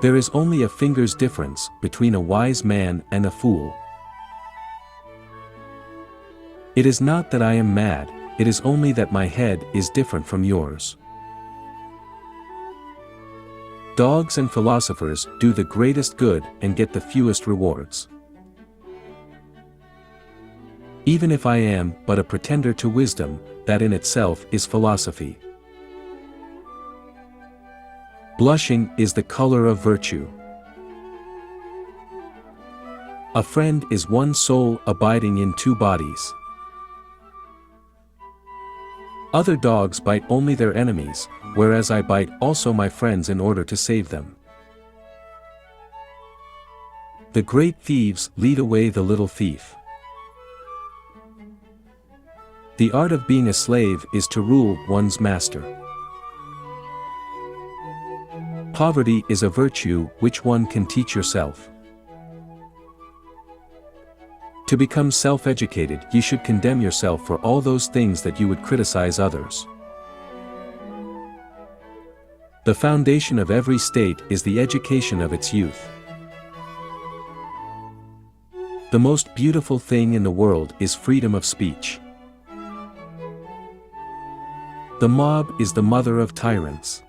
There is only a finger's difference between a wise man and a fool. It is not that I am mad, it is only that my head is different from yours. Dogs and philosophers do the greatest good and get the fewest rewards. Even if I am but a pretender to wisdom, that in itself is philosophy. Blushing is the color of virtue. A friend is one soul abiding in two bodies. Other dogs bite only their enemies, whereas I bite also my friends in order to save them. The great thieves lead away the little thief. The art of being a slave is to rule one's master. Poverty is a virtue which one can teach yourself. To become self-educated, you should condemn yourself for all those things that you would criticize others. The foundation of every state is the education of its youth. The most beautiful thing in the world is freedom of speech. The mob is the mother of tyrants.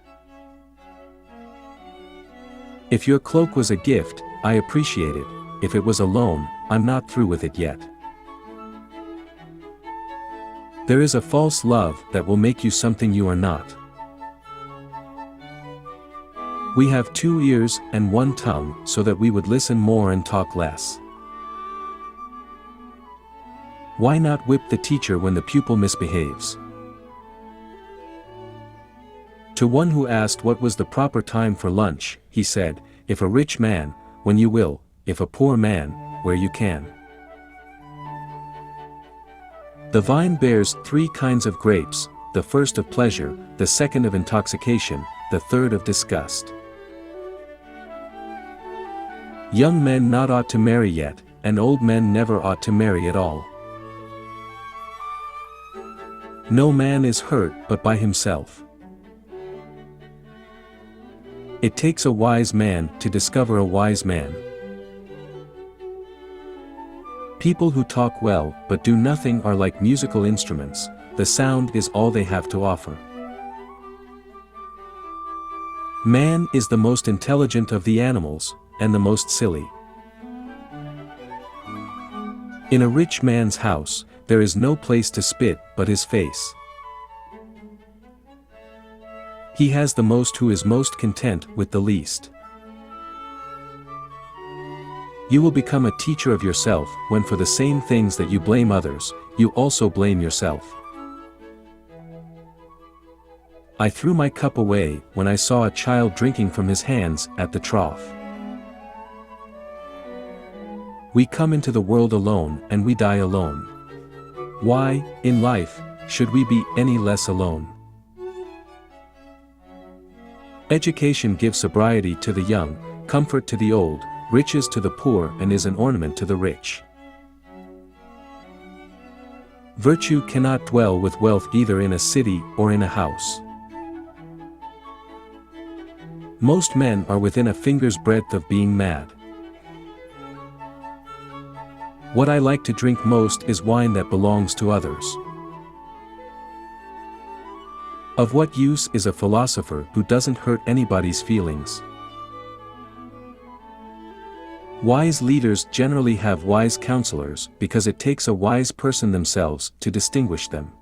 If your cloak was a gift, I appreciate it. If it was a loan, I'm not through with it yet. There is a false love that will make you something you are not. We have 2 ears and 1 tongue so that we would listen more and talk less. Why not whip the teacher when the pupil misbehaves? To one who asked what was the proper time for lunch, he said, "If a rich man, when you will, if a poor man, where you can." The vine bears 3 kinds of grapes, the first of pleasure, the second of intoxication, the third of disgust. Young men not ought to marry yet, and old men never ought to marry at all. No man is hurt but by himself. It takes a wise man to discover a wise man. People who talk well but do nothing are like musical instruments, the sound is all they have to offer. Man is the most intelligent of the animals, and the most silly. In a rich man's house, there is no place to spit but his face. He has the most who is most content with the least. You will become a teacher of yourself when for the same things that you blame others, you also blame yourself. I threw my cup away when I saw a child drinking from his hands at the trough. We come into the world alone and we die alone. Why, in life, should we be any less alone? Education gives sobriety to the young, comfort to the old, riches to the poor, and is an ornament to the rich. Virtue cannot dwell with wealth either in a city or in a house. Most men are within a finger's breadth of being mad. What I like to drink most is wine that belongs to others. Of what use is a philosopher who doesn't hurt anybody's feelings? Wise leaders generally have wise counselors because it takes a wise person themselves to distinguish them.